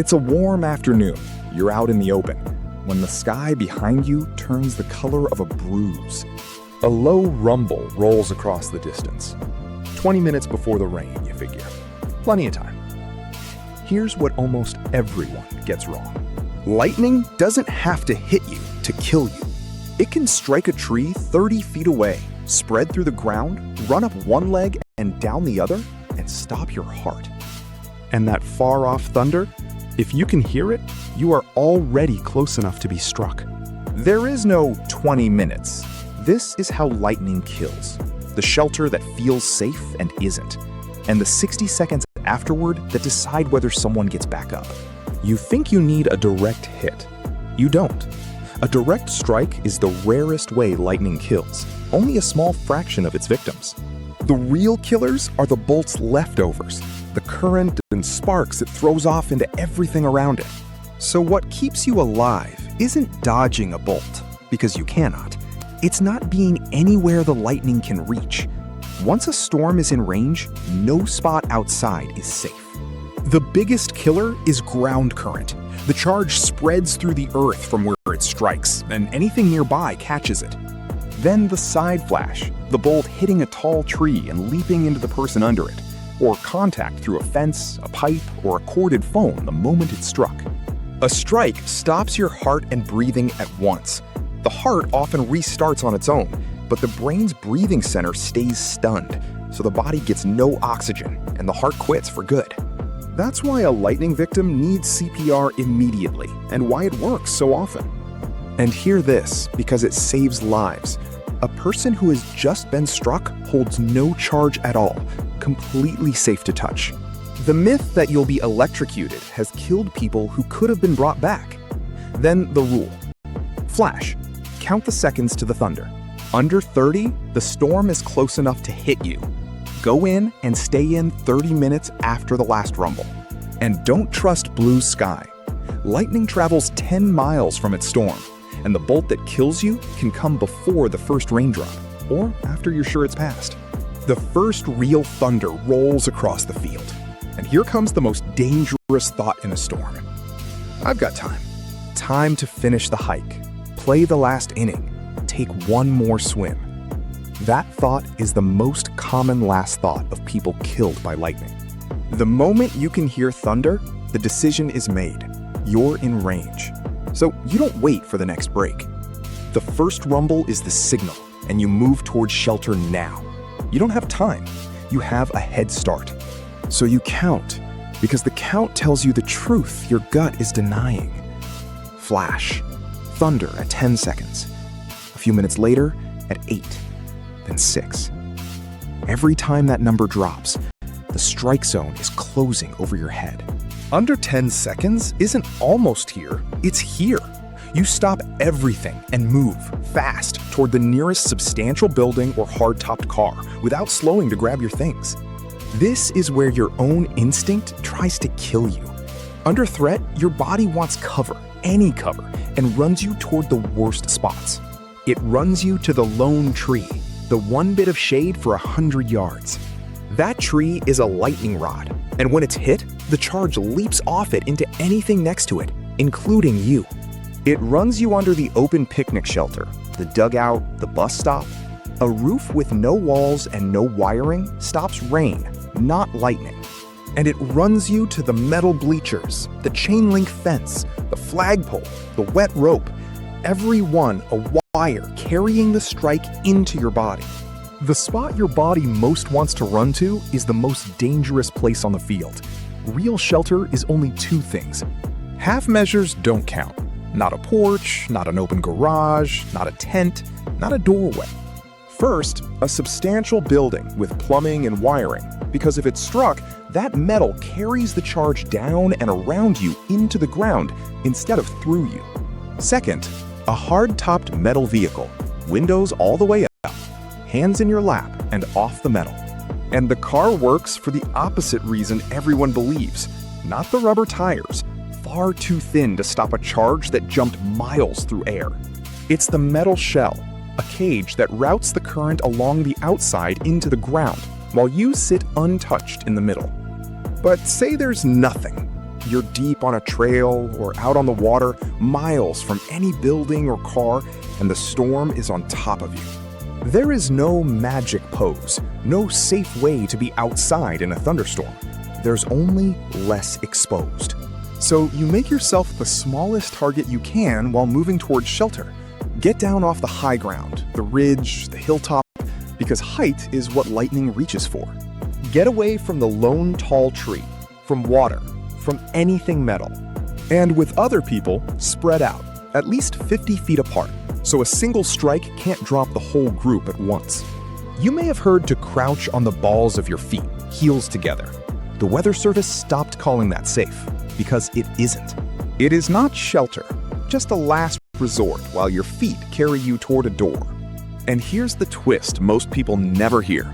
It's a warm afternoon. You're out in the open, when the sky behind you turns the color of a bruise. A low rumble rolls across the distance. 20 minutes before the rain, you figure. Plenty of time. Here's what almost everyone gets wrong. Lightning doesn't have to hit you to kill you. It can strike a tree 30 feet away, spread through the ground, run up one leg and down the other, and stop your heart. And that far-off thunder? If you can hear it, you are already close enough to be struck. There is no 20 minutes. This is how lightning kills. The shelter that feels safe and isn't. And the 60 seconds afterward that decide whether someone gets back up. You think you need a direct hit. You don't. A direct strike is the rarest way lightning kills, only a small fraction of its victims. The real killers are the bolt's leftovers, the current and sparks it throws off into everything around it. So what keeps you alive isn't dodging a bolt, because you cannot. It's not being anywhere the lightning can reach. Once a storm is in range, no spot outside is safe. The biggest killer is ground current. The charge spreads through the earth from where it strikes, and anything nearby catches it. Then the side flash, the bolt hitting a tall tree and leaping into the person under it, or contact through a fence, a pipe, or a corded phone the moment it struck. A strike stops your heart and breathing at once. The heart often restarts on its own, but the brain's breathing center stays stunned, so the body gets no oxygen and the heart quits for good. That's why a lightning victim needs CPR immediately and why it works so often. And hear this, because it saves lives. A person who has just been struck holds no charge at all, completely safe to touch. The myth that you'll be electrocuted has killed people who could have been brought back. Then the rule. Flash. Count the seconds to the thunder. Under 30, the storm is close enough to hit you. Go in and stay in 30 minutes after the last rumble. And don't trust blue sky. Lightning travels 10 miles from its storm, and the bolt that kills you can come before the first raindrop, or after you're sure it's passed. The first real thunder rolls across the field, and here comes the most dangerous thought in a storm. I've got time. Time to finish the hike, play the last inning, take one more swim. That thought is the most common last thought of people killed by lightning. The moment you can hear thunder, the decision is made. You're in range. So you don't wait for the next break. The first rumble is the signal, and you move towards shelter now. You don't have time. You have a head start. So you count, because the count tells you the truth your gut is denying. Flash. Thunder at 10 seconds. A few minutes later, at 8. Then 6. Every time that number drops, the strike zone is closing over your head. Under 10 seconds isn't almost here, it's here. You stop everything and move fast toward the nearest substantial building or hard-topped car without slowing to grab your things. This is where your own instinct tries to kill you. Under threat, your body wants cover, any cover, and runs you toward the worst spots. It runs you to the lone tree, the one bit of shade for 100 yards. That tree is a lightning rod, and when it's hit, the charge leaps off it into anything next to it, including you. It runs you under the open picnic shelter, the dugout, the bus stop. A roof with no walls and no wiring stops rain, not lightning. And it runs you to the metal bleachers, the chain link fence, the flagpole, the wet rope, every one a wire carrying the strike into your body. The spot your body most wants to run to is the most dangerous place on the field. Real shelter is only two things. Half measures don't count. Not a porch, not an open garage, not a tent, not a doorway. First, a substantial building with plumbing and wiring, because if it's struck, that metal carries the charge down and around you into the ground instead of through you. Second, a hard-topped metal vehicle, windows all the way up, hands in your lap and off the metal. And the car works for the opposite reason everyone believes, not the rubber tires, far too thin to stop a charge that jumped miles through air. It's the metal shell, a cage that routes the current along the outside into the ground, while you sit untouched in the middle. But say there's nothing. You're deep on a trail or out on the water, miles from any building or car, and the storm is on top of you. There is no magic pose, no safe way to be outside in a thunderstorm. There's only less exposed. So you make yourself the smallest target you can while moving towards shelter. Get down off the high ground, the ridge, the hilltop, because height is what lightning reaches for. Get away from the lone tall tree, from water, from anything metal. And with other people, spread out, at least 50 feet apart, so a single strike can't drop the whole group at once. You may have heard to crouch on the balls of your feet, heels together. The Weather Service stopped calling that safe, because it isn't. It is not shelter, just a last resort while your feet carry you toward a door. And here's the twist most people never hear.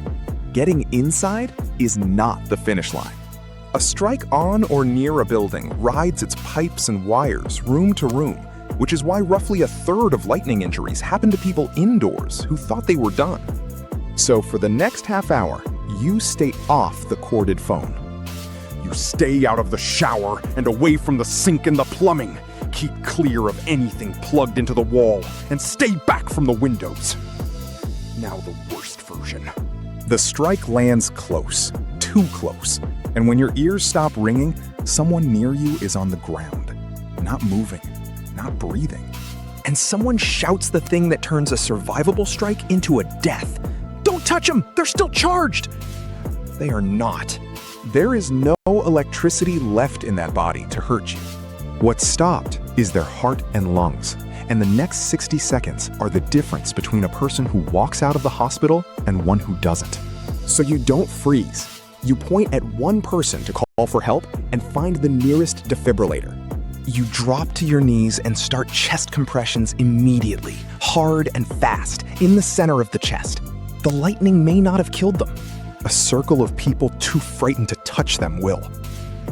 Getting inside is not the finish line. A strike on or near a building rides its pipes and wires room to room, which is why roughly a third of lightning injuries happen to people indoors who thought they were done. So for the next half hour, you stay off the corded phone. You stay out of the shower and away from the sink and the plumbing. Keep clear of anything plugged into the wall and stay back from the windows. Now the worst version. The strike lands close, too close, and when your ears stop ringing, someone near you is on the ground, not moving, not breathing. And someone shouts the thing that turns a survivable strike into a death. Don't touch them, they're still charged. They are not. There is no electricity left in that body to hurt you. What stopped is their heart and lungs, and the next 60 seconds are the difference between a person who walks out of the hospital and one who doesn't. So you don't freeze. You point at one person to call for help and find the nearest defibrillator. You drop to your knees and start chest compressions immediately, hard and fast, in the center of the chest. The lightning may not have killed them. A circle of people too frightened to touch them will.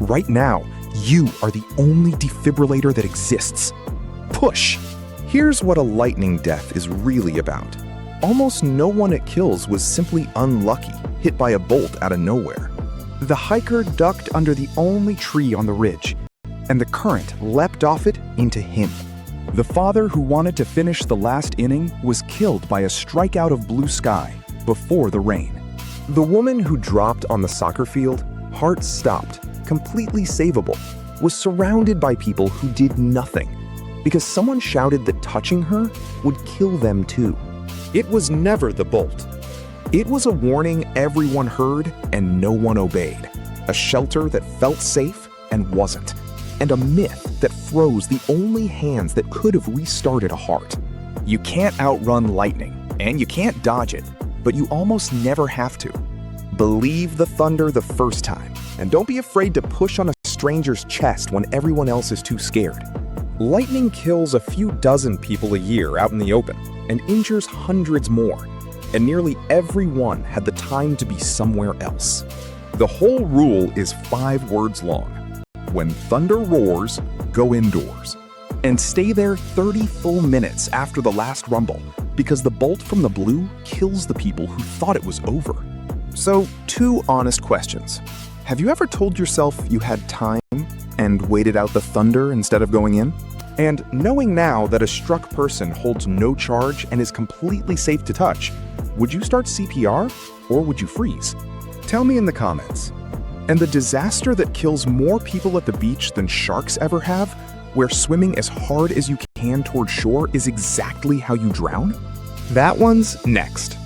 Right now, you are the only defibrillator that exists. Push. Here's what a lightning death is really about. Almost no one it kills was simply unlucky, hit by a bolt out of nowhere. The hiker ducked under the only tree on the ridge, and the current leapt off it into him. The father who wanted to finish the last inning was killed by a strikeout of blue sky before the rain. The woman who dropped on the soccer field, heart stopped, completely savable, was surrounded by people who did nothing because someone shouted that touching her would kill them too. It was never the bolt. It was a warning everyone heard and no one obeyed, a shelter that felt safe and wasn't, and a myth that froze the only hands that could have restarted a heart. You can't outrun lightning, and you can't dodge it, but you almost never have to. Believe the thunder the first time, and don't be afraid to push on a stranger's chest when everyone else is too scared. Lightning kills a few dozen people a year out in the open and injures hundreds more, and nearly everyone had the time to be somewhere else. The whole rule is 5 words long. When thunder roars, go indoors. And stay there 30 full minutes after the last rumble, because the bolt from the blue kills the people who thought it was over. So, 2 honest questions. Have you ever told yourself you had time and waited out the thunder instead of going in? And knowing now that a struck person holds no charge and is completely safe to touch, would you start CPR or would you freeze? Tell me in the comments. And the disaster that kills more people at the beach than sharks ever have, where swimming as hard as you can toward shore is exactly how you drown? That one's next.